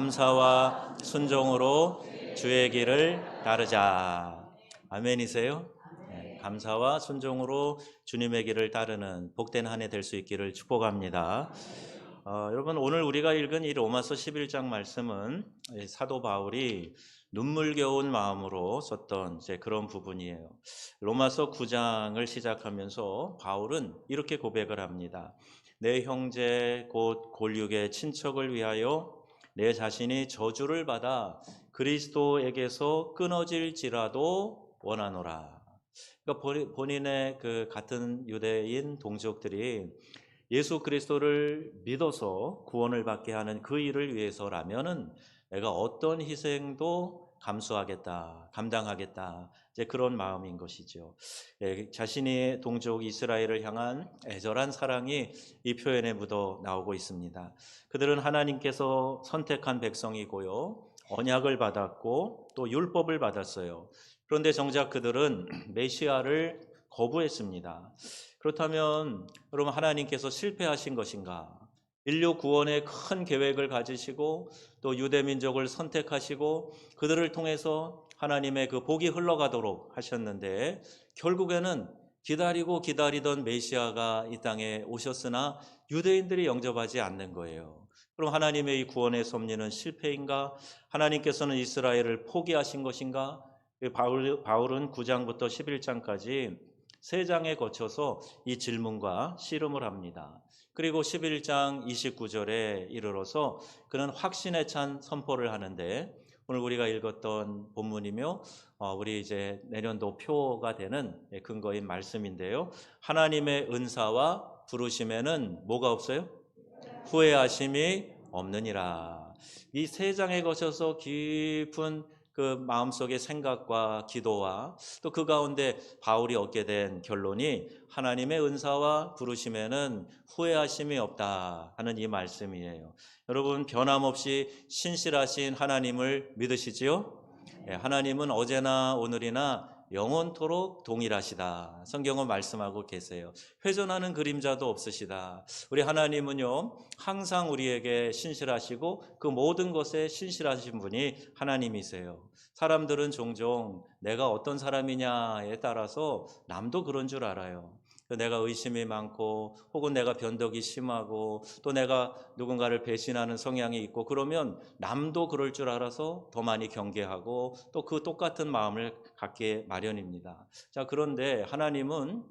감사와 순종으로 주의 길을 따르자. 아멘이세요? 네, 감사와 순종으로 주님의 길을 따르는 복된 한 해 될 수 있기를 축복합니다. 여러분, 오늘 우리가 읽은 이 로마서 11장 말씀은 사도 바울이 눈물겨운 마음으로 썼던 그런 부분이에요. 로마서 9장을 시작하면서 바울은 이렇게 고백을 합니다. 내 형제 곧 골육의 친척을 위하여 내 자신이 저주를 받아 그리스도에게서 끊어질지라도 원하노라. 그러니까 본인의 그 같은 유대인 동족들이 예수 그리스도를 믿어서 구원을 받게 하는 그 일을 위해서라면은 내가 어떤 희생도 감수하겠다, 감당하겠다, 이제 그런 마음인 것이죠. 자신이 동족 이스라엘을 향한 애절한 사랑이 이 표현에 묻어 나오고 있습니다. 그들은 하나님께서 선택한 백성이고요, 언약을 받았고 또 율법을 받았어요. 그런데 정작 그들은 메시아를 거부했습니다. 그렇다면 여러분, 하나님께서 실패하신 것인가? 인류 구원의 큰 계획을 가지시고 또 유대 민족을 선택하시고 그들을 통해서 하나님의 그 복이 흘러가도록 하셨는데 결국에는 기다리고 기다리던 메시아가 이 땅에 오셨으나 유대인들이 영접하지 않는 거예요. 그럼 하나님의 이 구원의 섭리는 실패인가? 하나님께서는 이스라엘을 포기하신 것인가? 바울은 9장부터 11장까지 세 장에 거쳐서 이 질문과 씨름을 합니다. 그리고 11장 29절에 이르러서 그는 확신에 찬 선포를 하는데, 오늘 우리가 읽었던 본문이며 우리 이제 내년도 표가 되는 근거인 말씀인데요. 하나님의 은사와 부르심에는 뭐가 없어요? 후회하심이 없느니라. 이 세 장에 거쳐서 깊은 그 마음속의 생각과 기도와 또 그 가운데 바울이 얻게 된 결론이 하나님의 은사와 부르심에는 후회하심이 없다 하는 이 말씀이에요. 여러분, 변함없이 신실하신 하나님을 믿으시지요? 하나님은 어제나 오늘이나 영원토록 동일하시다. 성경은 말씀하고 계세요. 회전하는 그림자도 없으시다. 우리 하나님은요, 항상 우리에게 신실하시고 그 모든 것에 신실하신 분이 하나님이세요. 사람들은 종종 내가 어떤 사람이냐에 따라서 남도 그런 줄 알아요. 내가 의심이 많고 혹은 내가 변덕이 심하고 또 내가 누군가를 배신하는 성향이 있고 그러면 남도 그럴 줄 알아서 더 많이 경계하고 또 그 똑같은 마음을 갖게 마련입니다. 자, 그런데 하나님은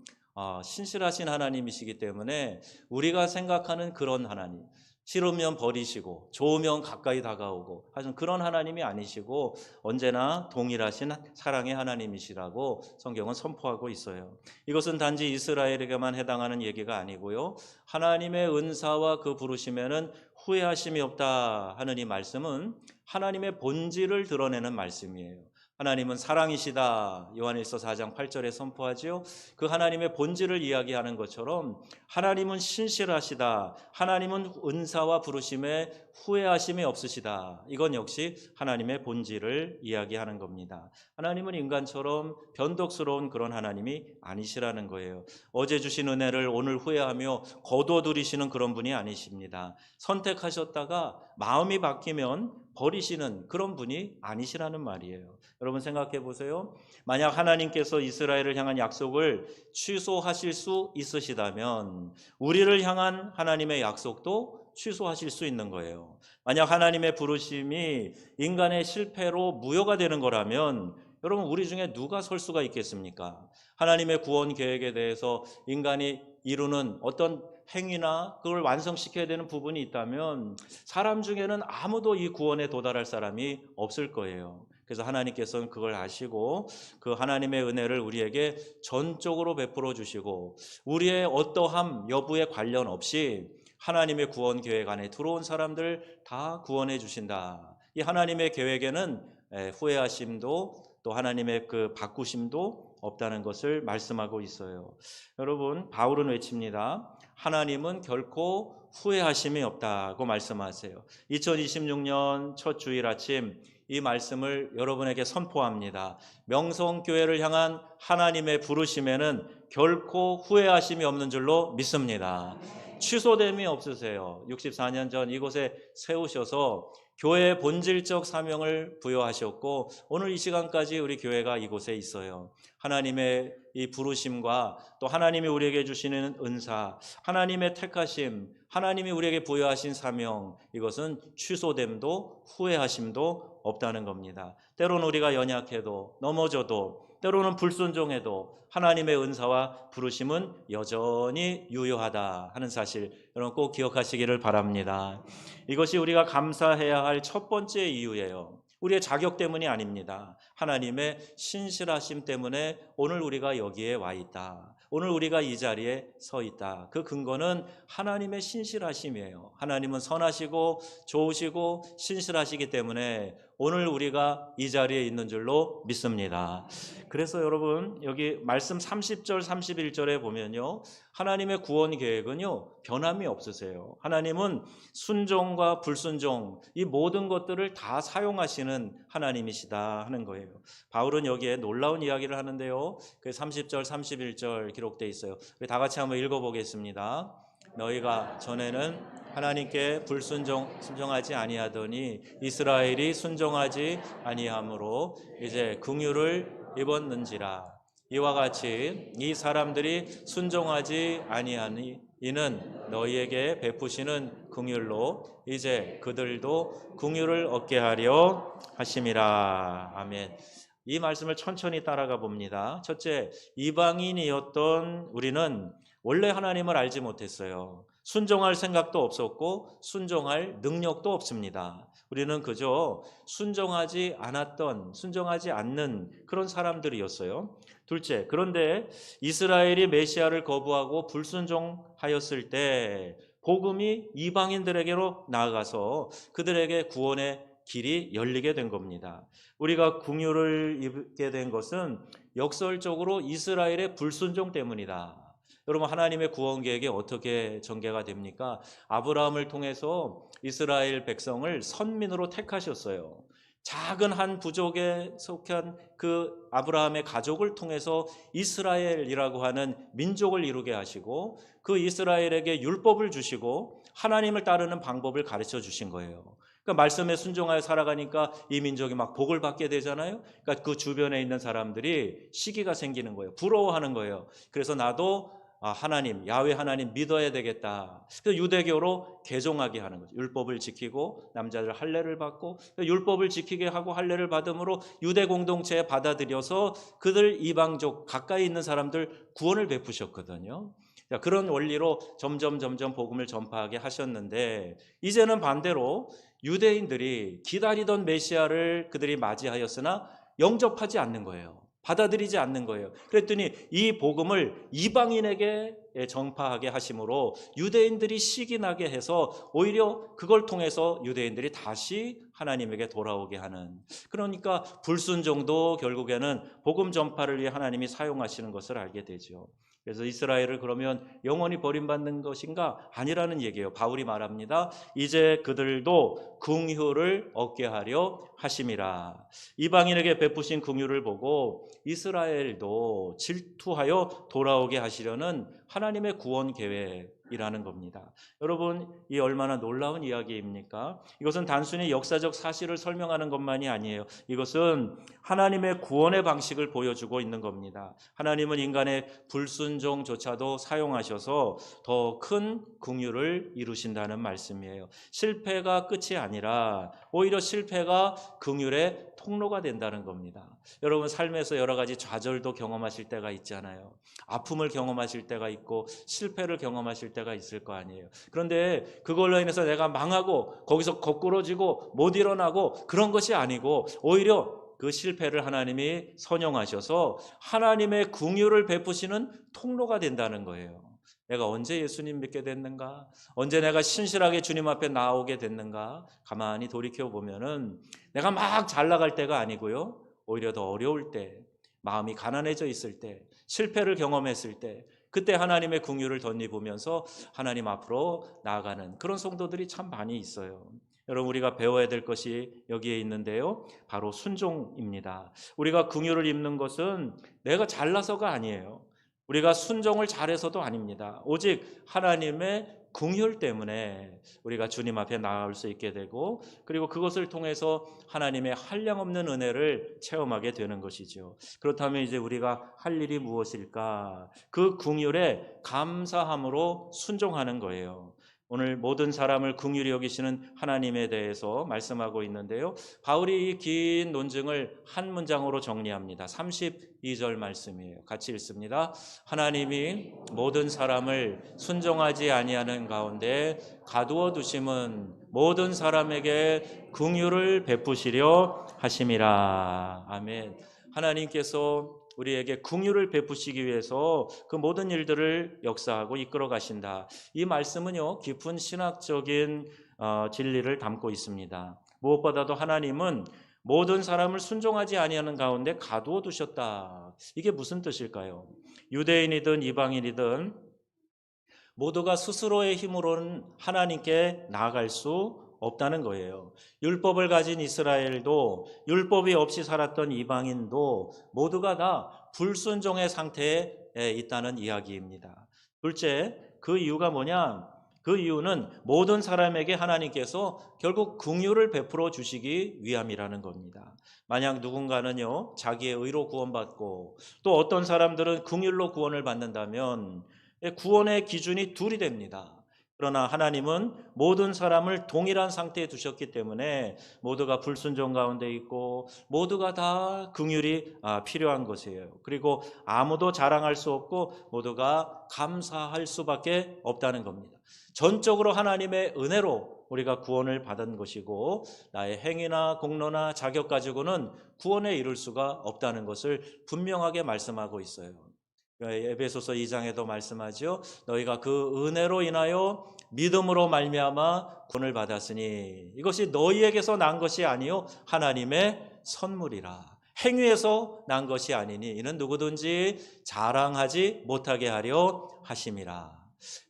신실하신 하나님이시기 때문에 우리가 생각하는 그런 하나님, 싫으면 버리시고 좋으면 가까이 다가오고 하시는 그런 하나님이 아니시고 언제나 동일하신 사랑의 하나님이시라고 성경은 선포하고 있어요. 이것은 단지 이스라엘에게만 해당하는 얘기가 아니고요, 하나님의 은사와 그 부르심에는 후회하심이 없다 하는 이 말씀은 하나님의 본질을 드러내는 말씀이에요. 하나님은 사랑이시다, 요한일서 4장 8절에 선포하지요. 그 하나님의 본질을 이야기하는 것처럼 하나님은 신실하시다, 하나님은 은사와 부르심에 후회하심이 없으시다, 이건 역시 하나님의 본질을 이야기하는 겁니다. 하나님은 인간처럼 변덕스러운 그런 하나님이 아니시라는 거예요. 어제 주신 은혜를 오늘 후회하며 거둬들이시는 그런 분이 아니십니다. 선택하셨다가 마음이 바뀌면 버리시는 그런 분이 아니시라는 말이에요. 여러분, 생각해 보세요. 만약 하나님께서 이스라엘을 향한 약속을 취소하실 수 있으시다면 우리를 향한 하나님의 약속도 취소하실 수 있는 거예요. 만약 하나님의 부르심이 인간의 실패로 무효가 되는 거라면 여러분, 우리 중에 누가 설 수가 있겠습니까? 하나님의 구원 계획에 대해서 인간이 이루는 어떤 행위나 그걸 완성시켜야 되는 부분이 있다면 사람 중에는 아무도 이 구원에 도달할 사람이 없을 거예요. 그래서 하나님께서는 그걸 아시고 그 하나님의 은혜를 우리에게 전적으로 베풀어 주시고 우리의 어떠함 여부에 관련 없이 하나님의 구원 계획 안에 들어온 사람들 다 구원해 주신다. 이 하나님의 계획에는 후회하심도 또 하나님의 그 바꾸심도 없다는 것을 말씀하고 있어요. 여러분, 바울은 외칩니다. 하나님은 결코 후회하심이 없다고 말씀하세요. 2026년 첫 주일 아침 이 말씀을 여러분에게 선포합니다. 명성교회를 향한 하나님의 부르심에는 결코 후회하심이 없는 줄로 믿습니다. 취소됨이 없으세요. 64년 전 이곳에 세우셔서 교회의 본질적 사명을 부여하셨고 오늘 이 시간까지 우리 교회가 이곳에 있어요. 하나님의 이 부르심과 또 하나님이 우리에게 주시는 은사, 하나님의 택하심, 하나님이 우리에게 부여하신 사명, 이것은 취소됨도 후회하심도 없다는 겁니다. 때로는 우리가 연약해도 넘어져도 때로는 불순종해도 하나님의 은사와 부르심은 여전히 유효하다 하는 사실 여러분 꼭 기억하시기를 바랍니다. 이것이 우리가 감사해야 할 첫 번째 이유예요. 우리의 자격 때문이 아닙니다. 하나님의 신실하심 때문에 오늘 우리가 여기에 와 있다. 오늘 우리가 이 자리에 서 있다. 그 근거는 하나님의 신실하심이에요. 하나님은 선하시고 좋으시고 신실하시기 때문에 오늘 우리가 이 자리에 있는 줄로 믿습니다. 그래서 여러분 여기 말씀 30절 31절에 보면요, 하나님의 구원 계획은요 변함이 없으세요. 하나님은 순종과 불순종 이 모든 것들을 다 사용하시는 하나님이시다 하는 거예요. 바울은 여기에 놀라운 이야기를 하는데요, 그 30절 31절 기록되어 있어요. 우리 다 같이 한번 읽어보겠습니다. 너희가 전에는 하나님께 순종하지 아니하더니 이스라엘이 순종하지 아니하므로 이제 긍휼을 입었는지라. 이와 같이 이 사람들이 순종하지 아니하니 이는 너희에게 베푸시는 긍휼로 이제 그들도 긍휼을 얻게 하려 하심이라. 아멘. 이 말씀을 천천히 따라가 봅니다. 첫째, 이방인이었던 우리는 원래 하나님을 알지 못했어요. 순종할 생각도 없었고 순종할 능력도 없습니다. 우리는 그저 순종하지 않는 그런 사람들이었어요. 둘째, 그런데 이스라엘이 메시아를 거부하고 불순종하였을 때 복음이 이방인들에게로 나아가서 그들에게 구원의 길이 열리게 된 겁니다. 우리가 긍휼을 입게 된 것은 역설적으로 이스라엘의 불순종 때문이다. 여러분, 하나님의 구원 계획이 어떻게 전개가 됩니까? 아브라함을 통해서 이스라엘 백성을 선민으로 택하셨어요. 작은 한 부족에 속한 그 아브라함의 가족을 통해서 이스라엘이라고 하는 민족을 이루게 하시고 그 이스라엘에게 율법을 주시고 하나님을 따르는 방법을 가르쳐 주신 거예요. 그러니까 말씀에 순종하여 살아가니까 이 민족이 막 복을 받게 되잖아요. 그러니까 그 주변에 있는 사람들이 시기가 생기는 거예요. 부러워하는 거예요. 그래서 나도 하나님, 야훼 하나님 믿어야 되겠다. 그래서 유대교로 개종하게 하는 거죠. 율법을 지키고 남자들 할례를 받고 율법을 지키게 하고 할례를 받음으로 유대 공동체에 받아들여서 그들 이방족 가까이 있는 사람들 구원을 베푸셨거든요. 그런 원리로 점점 복음을 전파하게 하셨는데 이제는 반대로 유대인들이 기다리던 메시아를 그들이 맞이하였으나 영접하지 않는 거예요. 받아들이지 않는 거예요. 그랬더니 이 복음을 이방인에게 전파하게 하심으로 유대인들이 시기나게 해서 오히려 그걸 통해서 유대인들이 다시 하나님에게 돌아오게 하는, 그러니까 불순종도 결국에는 복음 전파를 위해 하나님이 사용하시는 것을 알게 되죠. 그래서 이스라엘을 그러면 영원히 버림받는 것인가? 아니라는 얘기예요. 바울이 말합니다. 이제 그들도 긍휼을 얻게 하려 하심이라. 이방인에게 베푸신 긍휼을 보고 이스라엘도 질투하여 돌아오게 하시려는 하나님의 구원 계획이라는 겁니다. 여러분, 이 얼마나 놀라운 이야기입니까? 이것은 단순히 역사적 사실을 설명하는 것만이 아니에요. 이것은 하나님의 구원의 방식을 보여주고 있는 겁니다. 하나님은 인간의 불순종조차도 사용하셔서 더 큰 긍휼을 이루신다는 말씀이에요. 실패가 끝이 아니라 오히려 실패가 긍휼의 통로가 된다는 겁니다. 여러분, 삶에서 여러 가지 좌절도 경험하실 때가 있잖아요. 아픔을 경험하실 때가 있고 실패를 경험하실 때가 있을 거 아니에요. 그런데 그걸로 인해서 내가 망하고 거기서 거꾸러지고 못 일어나고 그런 것이 아니고 오히려 그 실패를 하나님이 선용하셔서 하나님의 긍휼을 베푸시는 통로가 된다는 거예요. 내가 언제 예수님 믿게 됐는가? 언제 내가 신실하게 주님 앞에 나오게 됐는가? 가만히 돌이켜보면은 내가 막 잘 나갈 때가 아니고요, 오히려 더 어려울 때, 마음이 가난해져 있을 때, 실패를 경험했을 때, 그때 하나님의 긍휼을 덧입으면서 하나님 앞으로 나아가는 그런 성도들이 참 많이 있어요. 여러분, 우리가 배워야 될 것이 여기에 있는데요, 바로 순종입니다. 우리가 긍휼을 입는 것은 내가 잘나서가 아니에요. 우리가 순종을 잘해서도 아닙니다. 오직 하나님의 긍휼 때문에 우리가 주님 앞에 나아올 수 있게 되고, 그리고 그것을 통해서 하나님의 한량없는 은혜를 체험하게 되는 것이죠. 그렇다면 이제 우리가 할 일이 무엇일까? 그 긍휼에 감사함으로 순종하는 거예요. 오늘 모든 사람을 긍휼히 여기시는 하나님에 대해서 말씀하고 있는데요. 바울이 이 긴 논증을 한 문장으로 정리합니다. 32절 말씀이에요. 같이 읽습니다. 하나님이 모든 사람을 순종하지 아니하는 가운데 가두어 두심은 모든 사람에게 긍휼을 베푸시려 하심이라. 아멘. 하나님께서 우리에게 긍휼을 베푸시기 위해서 그 모든 일들을 역사하고 이끌어 가신다. 이 말씀은요, 깊은 신학적인 진리를 담고 있습니다. 무엇보다도 하나님은 모든 사람을 순종하지 아니하는 가운데 가두어 두셨다. 이게 무슨 뜻일까요? 유대인이든 이방인이든 모두가 스스로의 힘으로는 하나님께 나아갈 수 없다는 거예요. 율법을 가진 이스라엘도, 율법이 없이 살았던 이방인도 모두가 다 불순종의 상태에 있다는 이야기입니다. 둘째, 그 이유가 뭐냐? 그 이유는 모든 사람에게 하나님께서 결국 긍휼을 베풀어 주시기 위함이라는 겁니다. 만약 누군가는요, 자기의 의로 구원받고 또 어떤 사람들은 긍휼로 구원을 받는다면 구원의 기준이 둘이 됩니다. 그러나 하나님은 모든 사람을 동일한 상태에 두셨기 때문에 모두가 불순종 가운데 있고 모두가 다 긍휼이 필요한 것이에요. 그리고 아무도 자랑할 수 없고 모두가 감사할 수밖에 없다는 겁니다. 전적으로 하나님의 은혜로 우리가 구원을 받은 것이고 나의 행위나 공로나 자격 가지고는 구원에 이룰 수가 없다는 것을 분명하게 말씀하고 있어요. 에베소서 2장에도 말씀하죠. 너희가 그 은혜로 인하여 믿음으로 말미암아 구원을 받았으니 이것이 너희에게서 난 것이 아니요 하나님의 선물이라. 행위에서 난 것이 아니니 이는 누구든지 자랑하지 못하게 하려 하심이라.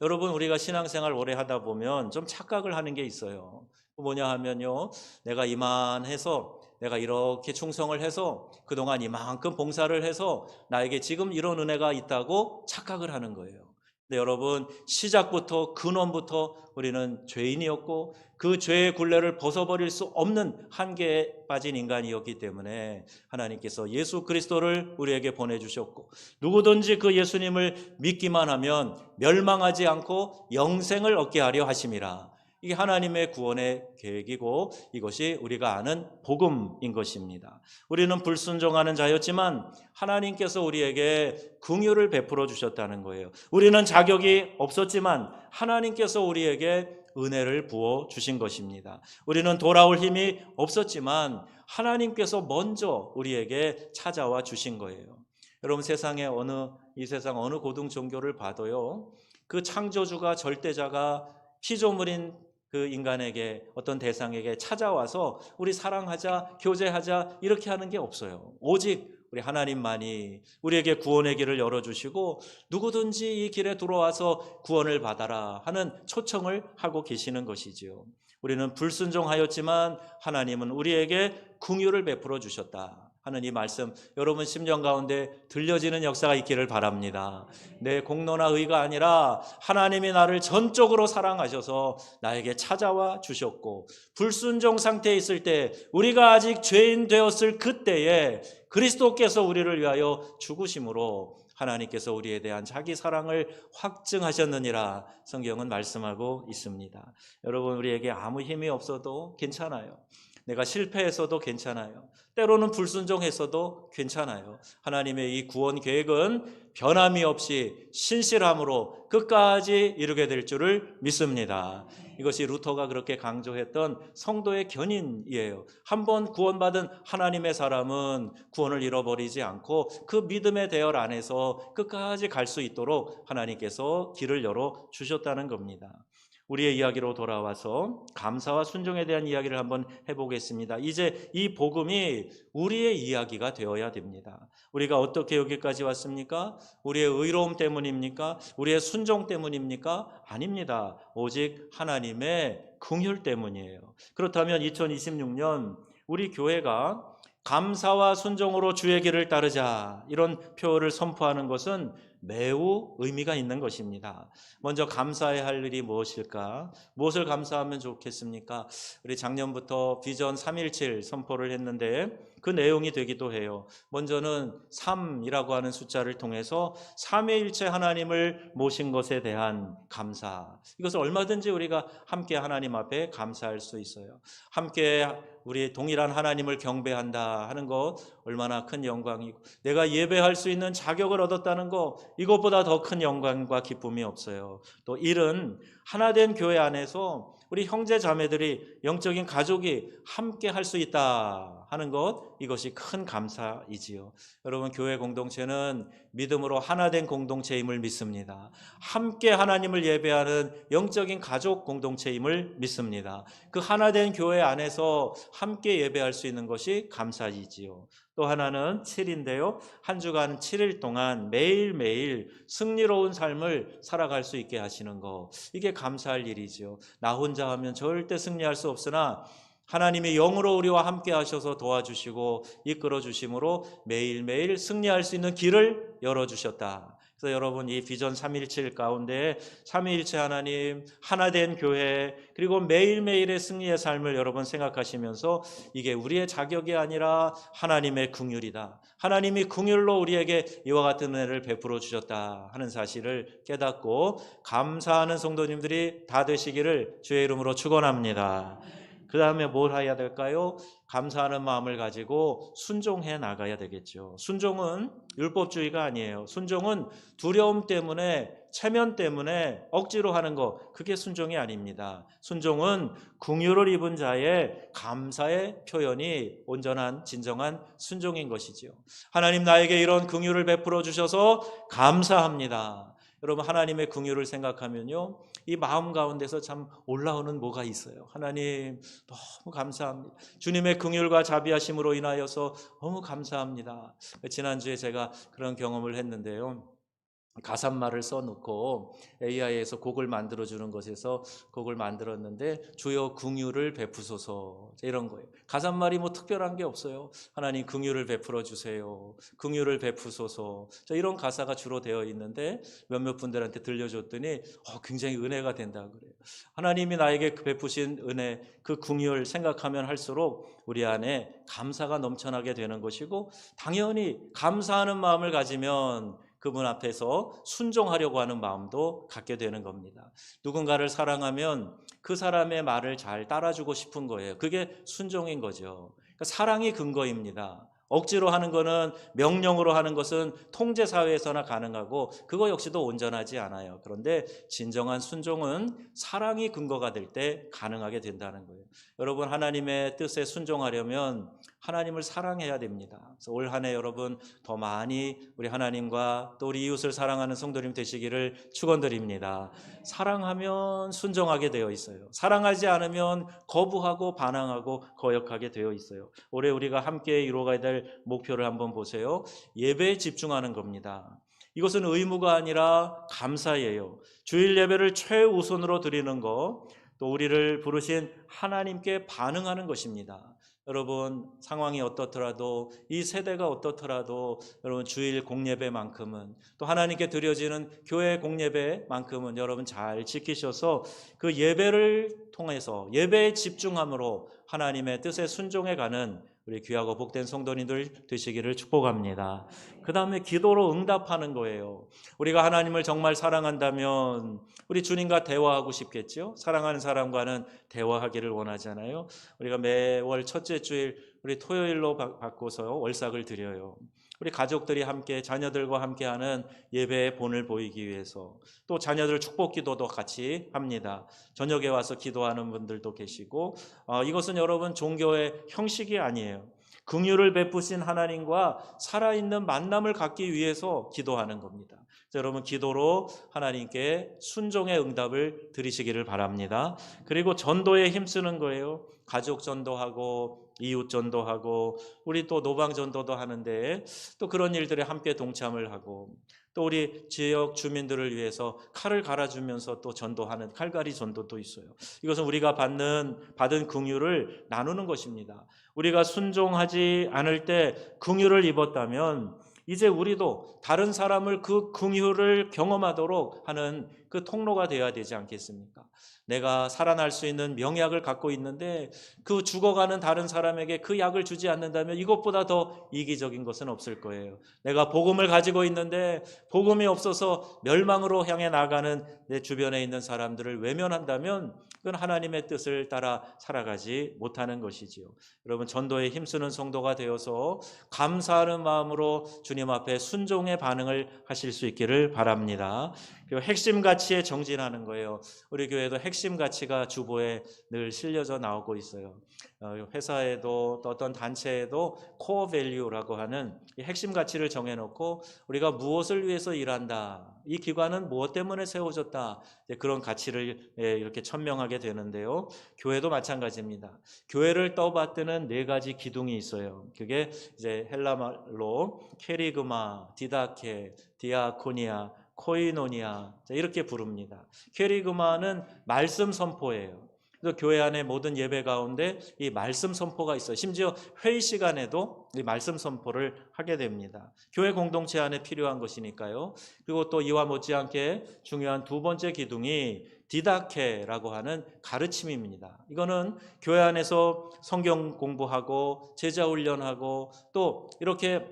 여러분, 우리가 신앙생활 오래 하다 보면 좀 착각을 하는 게 있어요. 뭐냐 하면요, 내가 이만해서, 내가 이렇게 충성을 해서 그동안 이만큼 봉사를 해서 나에게 지금 이런 은혜가 있다고 착각을 하는 거예요. 근데 여러분, 시작부터 근원부터 우리는 죄인이었고 그 죄의 굴레를 벗어버릴 수 없는 한계에 빠진 인간이었기 때문에 하나님께서 예수 그리스도를 우리에게 보내주셨고 누구든지 그 예수님을 믿기만 하면 멸망하지 않고 영생을 얻게 하려 하심이라. 이게 하나님의 구원의 계획이고 이것이 우리가 아는 복음인 것입니다. 우리는 불순종하는 자였지만 하나님께서 우리에게 긍휼을 베풀어 주셨다는 거예요. 우리는 자격이 없었지만 하나님께서 우리에게 은혜를 부어 주신 것입니다. 우리는 돌아올 힘이 없었지만 하나님께서 먼저 우리에게 찾아와 주신 거예요. 여러분, 이 세상 어느 고등 종교를 봐도요, 그 창조주가, 절대자가 피조물인 그 인간에게, 어떤 대상에게 찾아와서 우리 사랑하자, 교제하자 이렇게 하는 게 없어요. 오직 우리 하나님만이 우리에게 구원의 길을 열어주시고 누구든지 이 길에 들어와서 구원을 받아라 하는 초청을 하고 계시는 것이지요. 우리는 불순종하였지만 하나님은 우리에게 긍휼을 베풀어 주셨다 하는 이 말씀, 여러분 심령 가운데 들려지는 역사가 있기를 바랍니다. 내 공로나 의가 아니라 하나님이 나를 전적으로 사랑하셔서 나에게 찾아와 주셨고 불순종 상태에 있을 때, 우리가 아직 죄인 되었을 그때에 그리스도께서 우리를 위하여 죽으심으로 하나님께서 우리에 대한 자기 사랑을 확증하셨느니라 성경은 말씀하고 있습니다. 여러분, 우리에게 아무 힘이 없어도 괜찮아요. 내가 실패했어도 괜찮아요. 때로는 불순종했어도 괜찮아요. 하나님의 이 구원 계획은 변함이 없이 신실함으로 끝까지 이루게 될 줄을 믿습니다. 이것이 루터가 그렇게 강조했던 성도의 견인이에요. 한번 구원받은 하나님의 사람은 구원을 잃어버리지 않고 그 믿음의 대열 안에서 끝까지 갈 수 있도록 하나님께서 길을 열어 주셨다는 겁니다. 우리의 이야기로 돌아와서 감사와 순종에 대한 이야기를 한번 해보겠습니다. 이제 이 복음이 우리의 이야기가 되어야 됩니다. 우리가 어떻게 여기까지 왔습니까? 우리의 의로움 때문입니까? 우리의 순종 때문입니까? 아닙니다. 오직 하나님의 긍휼 때문이에요. 그렇다면 2026년 우리 교회가 감사와 순종으로 주의 길을 따르자 이런 표를 선포하는 것은 매우 의미가 있는 것입니다. 먼저 감사해야 할 일이 무엇일까? 무엇을 감사하면 좋겠습니까? 우리 작년부터 비전 317 선포를 했는데 그 내용이 되기도 해요. 먼저는 3이라고 하는 숫자를 통해서 삼위일체 하나님을 모신 것에 대한 감사. 이것을 얼마든지 우리가 함께 하나님 앞에 감사할 수 있어요. 함께 우리 동일한 하나님을 경배한다 하는 것 얼마나 큰 영광이고, 내가 예배할 수 있는 자격을 얻었다는 것, 이것보다 더 큰 영광과 기쁨이 없어요. 또 일은 하나된 교회 안에서 우리 형제 자매들이, 영적인 가족이 함께 할 수 있다 하는 것, 이것이 큰 감사이지요. 여러분, 교회 공동체는 믿음으로 하나된 공동체임을 믿습니다. 함께 하나님을 예배하는 영적인 가족 공동체임을 믿습니다. 그 하나된 교회 안에서 함께 예배할 수 있는 것이 감사이지요. 또 하나는 7인데요. 한 주간 7일 동안 매일매일 승리로운 삶을 살아갈 수 있게 하시는 것, 이게 감사할 일이죠. 나 혼자 하면 절대 승리할 수 없으나 하나님이 영으로 우리와 함께 하셔서 도와주시고 이끌어 주심으로 매일매일 승리할 수 있는 길을 열어주셨다. 그래서 여러분, 이 비전 317 가운데 삼위일체 하나님, 하나된 교회, 그리고 매일매일의 승리의 삶을 여러분 생각하시면서 이게 우리의 자격이 아니라 하나님의 긍휼이다, 하나님이 긍휼로 우리에게 이와 같은 은혜를 베풀어 주셨다 하는 사실을 깨닫고 감사하는 성도님들이 다 되시기를 주의 이름으로 축원합니다. 그 다음에 뭘 해야 될까요? 감사하는 마음을 가지고 순종해 나가야 되겠죠. 순종은 율법주의가 아니에요. 순종은 두려움 때문에, 체면 때문에 억지로 하는 거, 그게 순종이 아닙니다. 순종은 긍휼을 입은 자의 감사의 표현이 온전한 진정한 순종인 것이죠. 하나님, 나에게 이런 긍휼을 베풀어 주셔서 감사합니다. 여러분, 하나님의 긍휼을 생각하면요, 이 마음 가운데서 참 올라오는 뭐가 있어요. 하나님 너무 감사합니다. 주님의 긍휼과 자비하심으로 인하여서 너무 감사합니다. 지난주에 제가 그런 경험을 했는데요. 가사말을 써놓고 AI에서 곡을 만들어주는 것에서 곡을 만들었는데, 주여 긍휼을 베푸소서, 이런 거예요. 가사말이 뭐 특별한 게 없어요. 하나님 긍휼을 베풀어 주세요, 긍휼을 베푸소서, 이런 가사가 주로 되어 있는데 몇몇 분들한테 들려줬더니 굉장히 은혜가 된다 그래요. 하나님이 나에게 베푸신 은혜, 그 긍휼 생각하면 할수록 우리 안에 감사가 넘쳐나게 되는 것이고, 당연히 감사하는 마음을 가지면 그분 앞에서 순종하려고 하는 마음도 갖게 되는 겁니다. 누군가를 사랑하면 그 사람의 말을 잘 따라주고 싶은 거예요. 그게 순종인 거죠. 그러니까 사랑이 근거입니다. 억지로 하는 거는, 명령으로 하는 것은 통제사회에서나 가능하고 그거 역시도 온전하지 않아요. 그런데 진정한 순종은 사랑이 근거가 될 때 가능하게 된다는 거예요. 여러분, 하나님의 뜻에 순종하려면 하나님을 사랑해야 됩니다. 그래서 올 한 해 여러분 더 많이 우리 하나님과 또 우리 이웃을 사랑하는 성도님 되시기를 축원드립니다. 사랑하면 순종하게 되어 있어요. 사랑하지 않으면 거부하고 반항하고 거역하게 되어 있어요. 올해 우리가 함께 이루어가야 될 목표를 한번 보세요. 예배에 집중하는 겁니다. 이것은 의무가 아니라 감사예요. 주일 예배를 최우선으로 드리는 것, 또 우리를 부르신 하나님께 반응하는 것입니다. 여러분, 상황이 어떻더라도, 이 세대가 어떻더라도 여러분 주일 공예배만큼은, 또 하나님께 드려지는 교회 공예배만큼은 여러분 잘 지키셔서 그 예배를 통해서, 예배에 집중함으로 하나님의 뜻에 순종해가는 우리 귀하고 복된 성도님들 되시기를 축복합니다. 그 다음에 기도로 응답하는 거예요. 우리가 하나님을 정말 사랑한다면 우리 주님과 대화하고 싶겠죠. 사랑하는 사람과는 대화하기를 원하잖아요. 우리가 매월 첫째 주일 우리 토요일로 바꿔서 월삭을 드려요. 우리 가족들이 함께, 자녀들과 함께하는 예배의 본을 보이기 위해서, 또 자녀들 축복 기도도 같이 합니다. 저녁에 와서 기도하는 분들도 계시고, 이것은 여러분 종교의 형식이 아니에요. 긍휼을 베푸신 하나님과 살아있는 만남을 갖기 위해서 기도하는 겁니다. 여러분, 기도로 하나님께 순종의 응답을 드리시기를 바랍니다. 그리고 전도에 힘쓰는 거예요. 가족 전도하고 이웃 전도하고 우리 또 노방 전도도 하는데, 또 그런 일들에 함께 동참을 하고, 또 우리 지역 주민들을 위해서 칼을 갈아주면서 또 전도하는 칼갈이 전도도 있어요. 이것은 우리가 받은 긍휼을 나누는 것입니다. 우리가 순종하지 않을 때 긍휼을 입었다면 이제 우리도 다른 사람을 그 긍휼을 경험하도록 하는 그 통로가 되어야 되지 않겠습니까? 내가 살아날 수 있는 명약을 갖고 있는데 그 죽어가는 다른 사람에게 그 약을 주지 않는다면 이것보다 더 이기적인 것은 없을 거예요. 내가 복음을 가지고 있는데 복음이 없어서 멸망으로 향해 나가는 내 주변에 있는 사람들을 외면한다면 그건 하나님의 뜻을 따라 살아가지 못하는 것이지요. 여러분, 전도에 힘쓰는 성도가 되어서 감사하는 마음으로 주님 앞에 순종의 반응을 하실 수 있기를 바랍니다. 그리고 핵심 가치에 정진하는 거예요. 우리 교회도 핵심 가치가 주보에 늘 실려져 나오고 있어요. 회사에도 또 어떤 단체에도 코어 밸류라고 하는 이 핵심 가치를 정해놓고 우리가 무엇을 위해서 일한다, 이 기관은 무엇 때문에 세워졌다, 그런 가치를 이렇게 천명하게 되는데요. 교회도 마찬가지입니다. 교회를 떠받드는 네 가지 기둥이 있어요. 그게 이제 헬라말로 케리그마, 디다케, 디아코니아, 코이노니아, 이렇게 부릅니다. 케리그마는 말씀 선포예요. 그래서 교회 안에 모든 예배 가운데 이 말씀 선포가 있어요. 심지어 회의 시간에도 이 말씀 선포를 하게 됩니다. 교회 공동체 안에 필요한 것이니까요. 그리고 또 이와 못지않게 중요한 두 번째 기둥이 디다케라고 하는 가르침입니다. 이거는 교회 안에서 성경 공부하고 제자 훈련하고 또 이렇게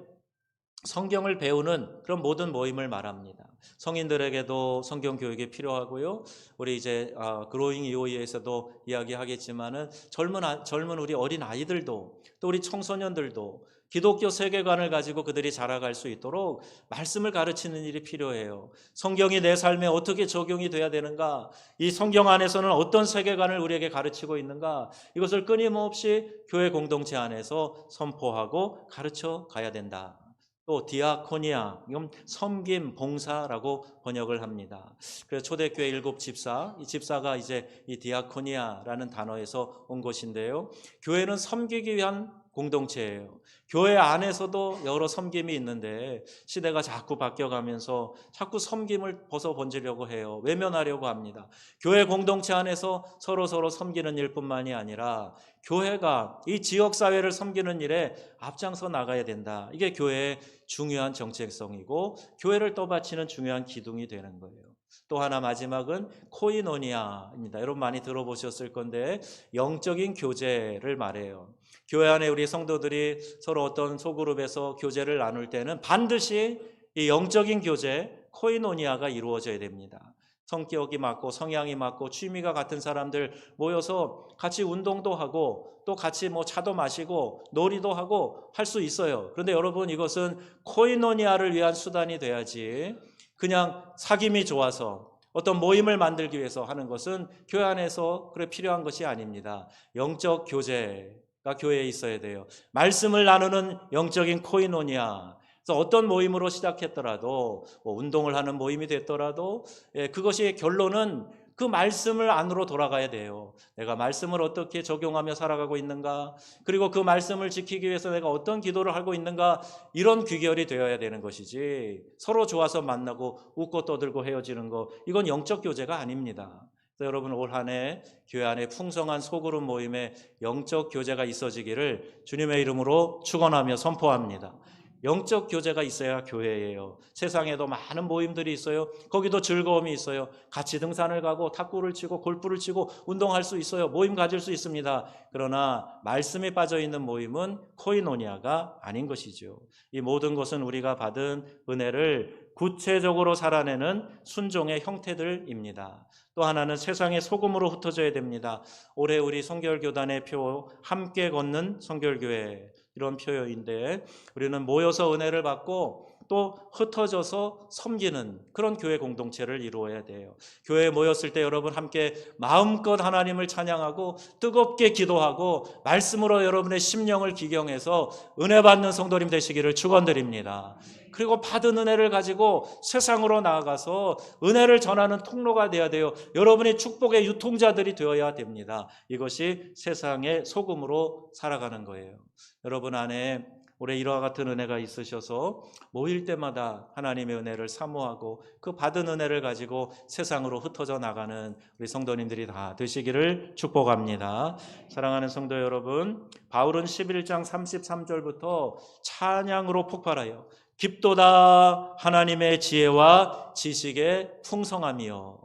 성경을 배우는 그런 모든 모임을 말합니다. 성인들에게도 성경 교육이 필요하고요. 우리 이제 그로잉 EOE에서도 이야기하겠지만은 젊은 우리 어린 아이들도 또 우리 청소년들도 기독교 세계관을 가지고 그들이 자라갈 수 있도록 말씀을 가르치는 일이 필요해요. 성경이 내 삶에 어떻게 적용이 돼야 되는가, 이 성경 안에서는 어떤 세계관을 우리에게 가르치고 있는가, 이것을 끊임없이 교회 공동체 안에서 선포하고 가르쳐 가야 된다. 또 디아코니아, 이건 섬김, 봉사라고 번역을 합니다. 그래서 초대교회 7 집사, 이 집사가 이제 이 디아코니아라는 단어에서 온 것인데요. 교회는 섬기기 위한 공동체예요. 교회 안에서도 여러 섬김이 있는데 시대가 자꾸 바뀌어가면서 자꾸 섬김을 벗어번지려고 해요. 외면하려고 합니다. 교회 공동체 안에서 서로 섬기는 일뿐만이 아니라 교회가 이 지역사회를 섬기는 일에 앞장서 나가야 된다. 이게 교회의 중요한 정체성이고 교회를 떠받치는 중요한 기둥이 되는 거예요. 또 하나 마지막은 코이노니아입니다. 여러분 많이 들어보셨을 건데 영적인 교제를 말해요. 교회 안에 우리 성도들이 서로 어떤 소그룹에서 교제를 나눌 때는 반드시 이 영적인 교제, 코이노니아가 이루어져야 됩니다. 성격이 맞고 성향이 맞고 취미가 같은 사람들 모여서 같이 운동도 하고 또 같이 차도 마시고 놀이도 하고 할 수 있어요. 그런데 여러분, 이것은 코이노니아를 위한 수단이 돼야지 그냥 사귐이 좋아서 어떤 모임을 만들기 위해서 하는 것은 교회 안에서 그래 필요한 것이 아닙니다. 영적 교제가 교회에 있어야 돼요. 말씀을 나누는 영적인 코이노니아. 그래서 어떤 모임으로 시작했더라도 운동을 하는 모임이 됐더라도 그것이 결론은 그 말씀을 안으로 돌아가야 돼요. 내가 말씀을 어떻게 적용하며 살아가고 있는가, 그리고 그 말씀을 지키기 위해서 내가 어떤 기도를 하고 있는가, 이런 귀결이 되어야 되는 것이지 서로 좋아서 만나고 웃고 떠들고 헤어지는 거, 이건 영적 교제가 아닙니다. 그래서 여러분, 올 한 해 교회 안에 풍성한 소그룹 모임에 영적 교제가 있어지기를 주님의 이름으로 축원하며 선포합니다. 영적 교제가 있어야 교회예요. 세상에도 많은 모임들이 있어요. 거기도 즐거움이 있어요. 같이 등산을 가고 탁구를 치고 골프를 치고 운동할 수 있어요. 모임 가질 수 있습니다. 그러나 말씀에 빠져있는 모임은 코이노니아가 아닌 것이죠. 이 모든 것은 우리가 받은 은혜를 구체적으로 살아내는 순종의 형태들입니다. 또 하나는 세상의 소금으로 흩어져야 됩니다. 올해 우리 성결교단의 표, 함께 걷는 성결교회, 이런 표현인데 우리는 모여서 은혜를 받고 또 흩어져서 섬기는 그런 교회 공동체를 이루어야 돼요. 교회에 모였을 때 여러분 함께 마음껏 하나님을 찬양하고 뜨겁게 기도하고 말씀으로 여러분의 심령을 기경해서 은혜 받는 성도님 되시기를 축원드립니다. 그리고 받은 은혜를 가지고 세상으로 나아가서 은혜를 전하는 통로가 되어야 돼요. 여러분이 축복의 유통자들이 되어야 됩니다. 이것이 세상의 소금으로 살아가는 거예요. 여러분 안에 올해 이와 같은 은혜가 있으셔서 모일 때마다 하나님의 은혜를 사모하고 그 받은 은혜를 가지고 세상으로 흩어져 나가는 우리 성도님들이 다 되시기를 축복합니다. 사랑하는 성도 여러분, 바울은 11장 33절부터 찬양으로 폭발하여 깊도다 하나님의 지혜와 지식의 풍성함이요.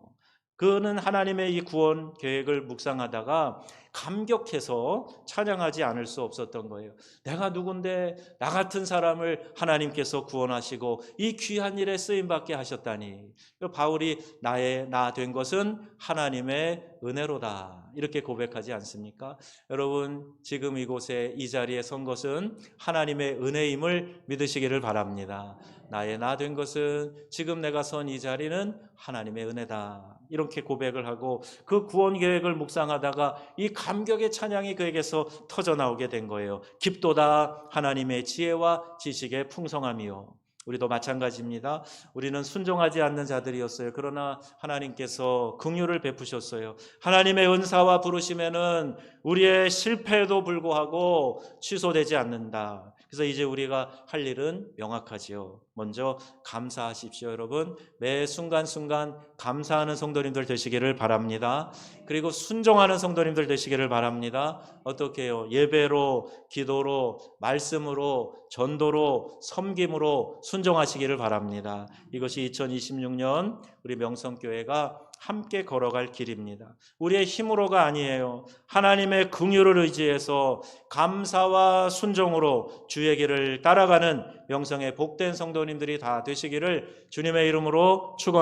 그는 하나님의 이 구원 계획을 묵상하다가 감격해서 찬양하지 않을 수 없었던 거예요. 내가 누군데 나 같은 사람을 하나님께서 구원하시고 이 귀한 일에 쓰임받게 하셨다니. 바울이 나 된 것은 하나님의 은혜로다, 이렇게 고백하지 않습니까? 여러분, 지금 이곳에 이 자리에 선 것은 하나님의 은혜임을 믿으시기를 바랍니다. 나의 나 된 것은, 지금 내가 선 이 자리는 하나님의 은혜다, 이렇게 고백을 하고 그 구원 계획을 묵상하다가 이 감격의 찬양이 그에게서 터져나오게 된 거예요. 깊도다 하나님의 지혜와 지식의 풍성함이요. 우리도 마찬가지입니다. 우리는 순종하지 않는 자들이었어요. 그러나 하나님께서 긍휼을 베푸셨어요. 하나님의 은사와 부르심에는 우리의 실패에도 불구하고 취소되지 않는다. 그래서 이제 우리가 할 일은 명확하지요. 먼저 감사하십시오. 여러분, 매 순간순간 감사하는 성도님들 되시기를 바랍니다. 그리고 순종하는 성도님들 되시기를 바랍니다. 어떻게 해요? 예배로, 기도로, 말씀으로, 전도로, 섬김으로 순종하시기를 바랍니다. 이것이 2026년 우리 명성교회가 함께 걸어갈 길입니다. 우리의 힘으로가 아니에요. 하나님의 긍휼을 의지해서 감사와 순종으로 주의 길을 따라가는 명성의 복된 성도님들이 다 되시기를 주님의 이름으로 축원합니다.